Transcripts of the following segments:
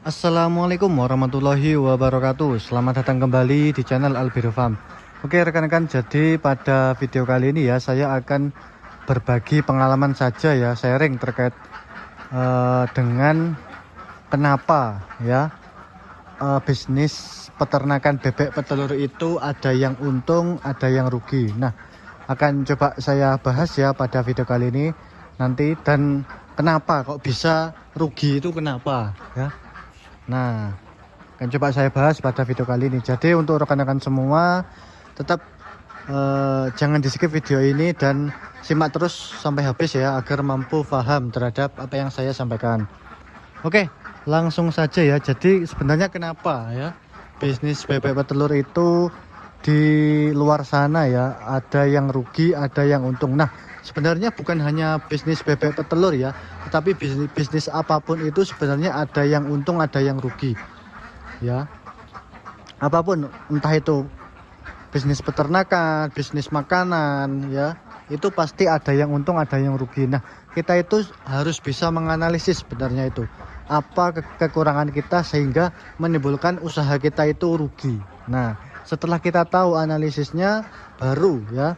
Assalamualaikum warahmatullahi wabarakatuh. Selamat datang kembali di channel Albiro Farm. Oke rekan-rekan, jadi pada video kali ini ya saya akan berbagi pengalaman saja ya, sharing terkait dengan kenapa ya bisnis peternakan bebek petelur itu ada yang untung, ada yang rugi. Nah, akan coba saya bahas ya pada video kali ini nanti, dan kenapa kok bisa rugi itu kenapa ya. Nah, akan coba saya bahas pada video kali ini. Jadi untuk rekan-rekan semua tetap jangan di skip video ini dan simak terus sampai habis ya, agar mampu paham terhadap apa yang saya sampaikan. Oke, langsung saja ya. Jadi sebenarnya kenapa ya bisnis bebek petelur itu di luar sana ya ada yang rugi, ada yang untung. Nah, sebenarnya bukan hanya bisnis bebek petelur ya, tetapi bisnis apapun itu sebenarnya ada yang untung, ada yang rugi ya. Apapun, entah itu bisnis peternakan, bisnis makanan ya, itu pasti ada yang untung, ada yang rugi. Nah, kita itu harus bisa menganalisis sebenarnya itu apa kekurangan kita sehingga menimbulkan usaha kita itu rugi. Nah, setelah kita tahu analisisnya, baru ya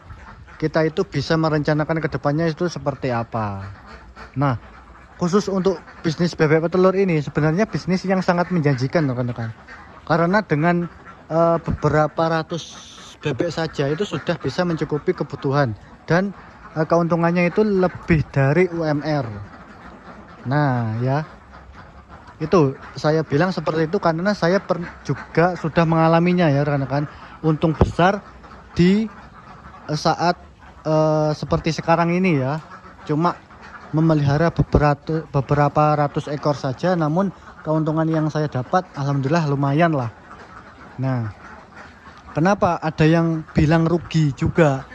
kita itu bisa merencanakan kedepannya itu seperti apa. Nah, khusus untuk bisnis bebek petelur ini sebenarnya bisnis yang sangat menjanjikan rekan-rekan, karena dengan beberapa ratus bebek saja itu sudah bisa mencukupi kebutuhan, dan keuntungannya itu lebih dari UMR. Nah ya, itu saya bilang seperti itu karena saya juga sudah mengalaminya ya rekan-rekan. Untung besar di saat seperti sekarang ini ya, cuma memelihara beberapa ratus ekor saja, namun keuntungan yang saya dapat alhamdulillah lumayan lah. Nah, kenapa ada yang bilang rugi juga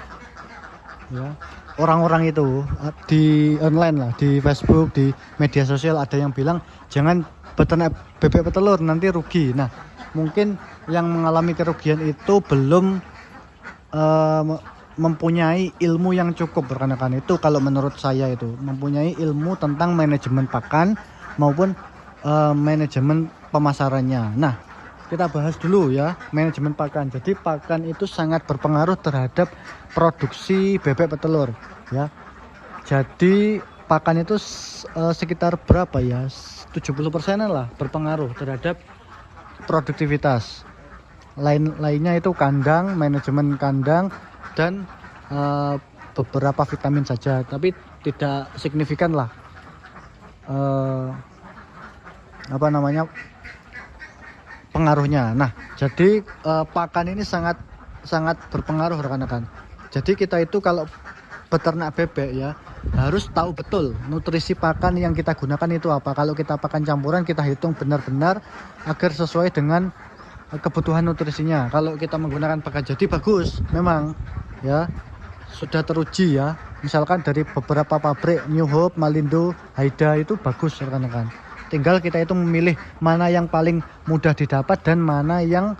ya, orang-orang itu di online lah, di Facebook, di media sosial ada yang bilang jangan beternak bebek petelur nanti rugi. Nah, mungkin yang mengalami kerugian itu belum mempunyai ilmu yang cukup rekan-rekan. Itu kalau menurut saya itu mempunyai ilmu tentang manajemen pakan maupun manajemen pemasarannya. Nah, kita bahas dulu ya manajemen pakan. Jadi pakan itu sangat berpengaruh terhadap produksi bebek petelur ya. Jadi pakan itu sekitar berapa ya, 70% lah berpengaruh terhadap produktivitas. Lainnya itu kandang, manajemen kandang, dan beberapa vitamin saja, tapi tidak signifikan lah apa namanya pengaruhnya. Nah, jadi pakan ini sangat berpengaruh rekan-rekan. Jadi kita itu kalau beternak bebek ya harus tahu betul nutrisi pakan yang kita gunakan itu apa. Kalau kita pakan campuran, kita hitung benar-benar agar sesuai dengan kebutuhan nutrisinya. Kalau kita menggunakan pakan jadi bagus memang ya, sudah teruji ya, misalkan dari beberapa pabrik New Hope, Malindo, Haida itu bagus rekan-rekan. Tinggal kita itu memilih mana yang paling mudah didapat dan mana yang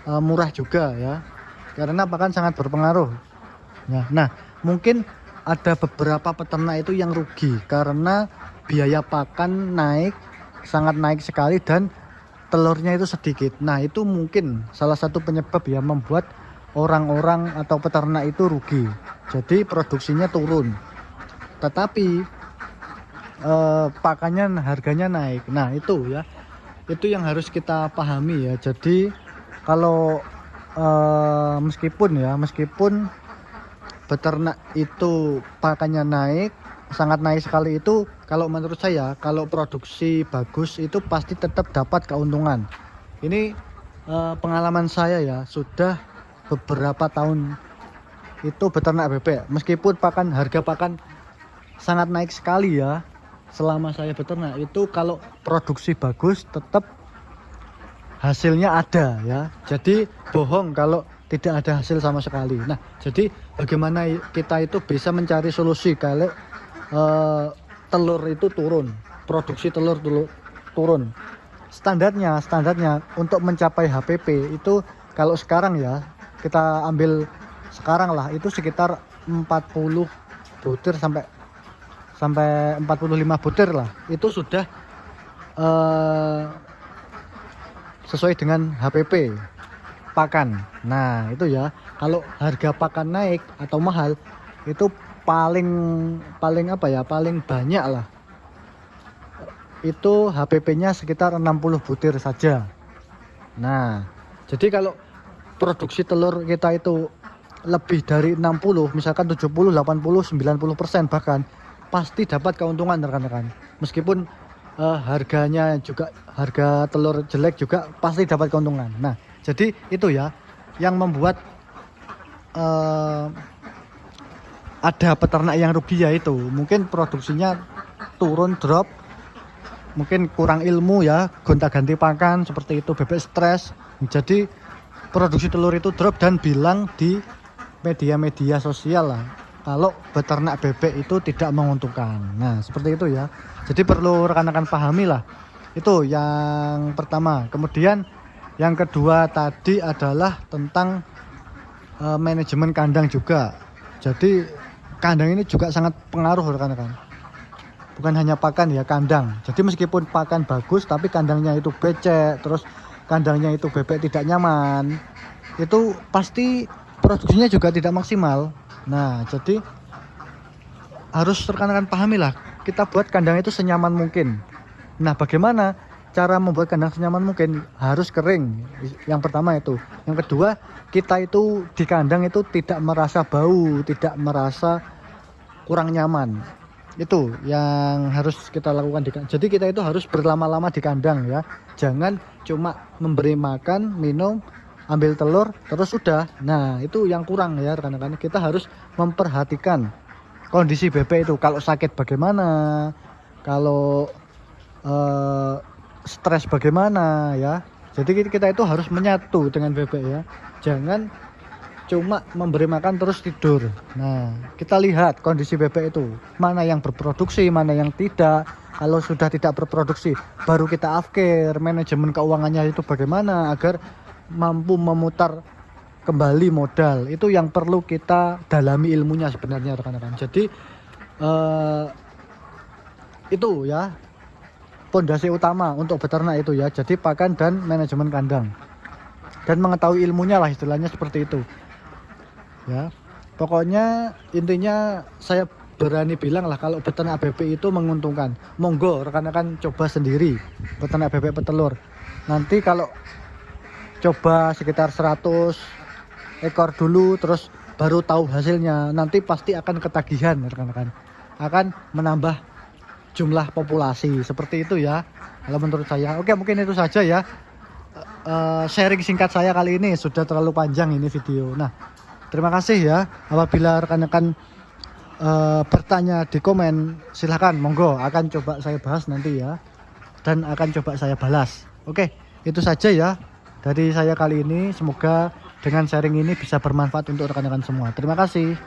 murah juga ya, karena pakan sangat berpengaruh ya. Nah, mungkin ada beberapa peternak itu yang rugi karena biaya pakan sangat naik sekali, dan telurnya itu sedikit. Nah, itu mungkin salah satu penyebab ya membuat orang-orang atau peternak itu rugi. Jadi produksinya turun, tetapi pakannya harganya naik. Nah, itu ya, itu yang harus kita pahami ya. Jadi kalau meskipun beternak itu pakannya naik, sangat naik sekali, itu kalau menurut saya kalau produksi bagus itu pasti tetap dapat keuntungan. Ini pengalaman saya ya, sudah beberapa tahun itu beternak bebek, meskipun harga pakan sangat naik sekali ya selama saya beternak itu, kalau produksi bagus tetap hasilnya ada ya. Jadi bohong kalau tidak ada hasil sama sekali. Nah, jadi bagaimana kita itu bisa mencari solusi kalau telur itu turun, produksi telur turun. Standarnya untuk mencapai HPP itu kalau sekarang ya, kita ambil sekarang lah, itu sekitar 40 butir sampai 45 butir lah, itu sudah sesuai dengan HPP pakan. Nah itu ya, kalau harga pakan naik atau mahal itu paling apa ya, paling banyak lah itu HPP-nya sekitar 60 butir saja. Nah jadi kalau produksi telur kita itu lebih dari 60, misalkan 70, 80, 90% bahkan, pasti dapat keuntungan rekan-rekan. Meskipun harganya juga, harga telur jelek juga pasti dapat keuntungan. Nah jadi itu ya yang membuat ada peternak yang rugi, yaitu mungkin produksinya turun, drop, mungkin kurang ilmu ya, gonta-ganti pakan seperti itu, bebek stres, jadi produksi telur itu drop dan bilang di media-media sosial lah kalau beternak bebek itu tidak menguntungkan. Nah seperti itu ya, jadi perlu rekan-rekan pahami lah, itu yang pertama. Kemudian yang kedua tadi adalah tentang manajemen kandang juga. Jadi kandang ini juga sangat pengaruh rekan-rekan, bukan hanya pakan ya, kandang. Jadi meskipun pakan bagus tapi kandangnya itu becek, terus kandangnya itu bebek tidak nyaman, itu pasti produksinya juga tidak maksimal. Nah jadi harus rekan-rekan pahami lah, kita buat kandang itu senyaman mungkin. Nah bagaimana cara membuat kandang senyaman mungkin? Harus kering, yang pertama itu. Yang kedua, kita itu di kandang itu tidak merasa bau, tidak merasa kurang nyaman. Itu yang harus kita lakukan di kandang. Jadi kita itu harus berlama-lama di kandang ya, jangan cuma memberi makan, minum, ambil telur terus sudah. Nah itu yang kurang ya rekan-rekan. Kita harus memperhatikan kondisi bebek itu, kalau sakit bagaimana, kalau stres bagaimana ya. Jadi kita itu harus menyatu dengan bebek ya, jangan cuma memberi makan terus tidur. Nah kita lihat kondisi bebek itu, mana yang berproduksi, mana yang tidak. Kalau sudah tidak berproduksi baru kita afkir, manajemen keuangannya itu bagaimana agar mampu memutar kembali modal. Itu yang perlu kita dalami ilmunya sebenarnya rekan-rekan. Jadi itu ya pondasi utama untuk beternak itu ya, jadi pakan dan manajemen kandang, dan mengetahui ilmunya lah, istilahnya seperti itu ya. Pokoknya intinya saya berani bilang lah, kalau beternak bebek itu menguntungkan. Monggo rekan-rekan coba sendiri beternak bebek petelur. Nanti kalau coba sekitar 100 ekor dulu terus baru tahu hasilnya, nanti pasti akan ketagihan rekan-rekan, akan menambah jumlah populasi seperti itu ya kalau menurut saya. Oke, mungkin itu saja ya sharing singkat saya kali ini, sudah terlalu panjang ini video. Nah terima kasih ya, apabila rekan-rekan bertanya di komen silahkan, monggo, akan coba saya bahas nanti ya, dan akan coba saya balas. Oke, itu saja ya dari saya kali ini. Semoga dengan sharing ini bisa bermanfaat untuk rekan-rekan semua. Terima kasih.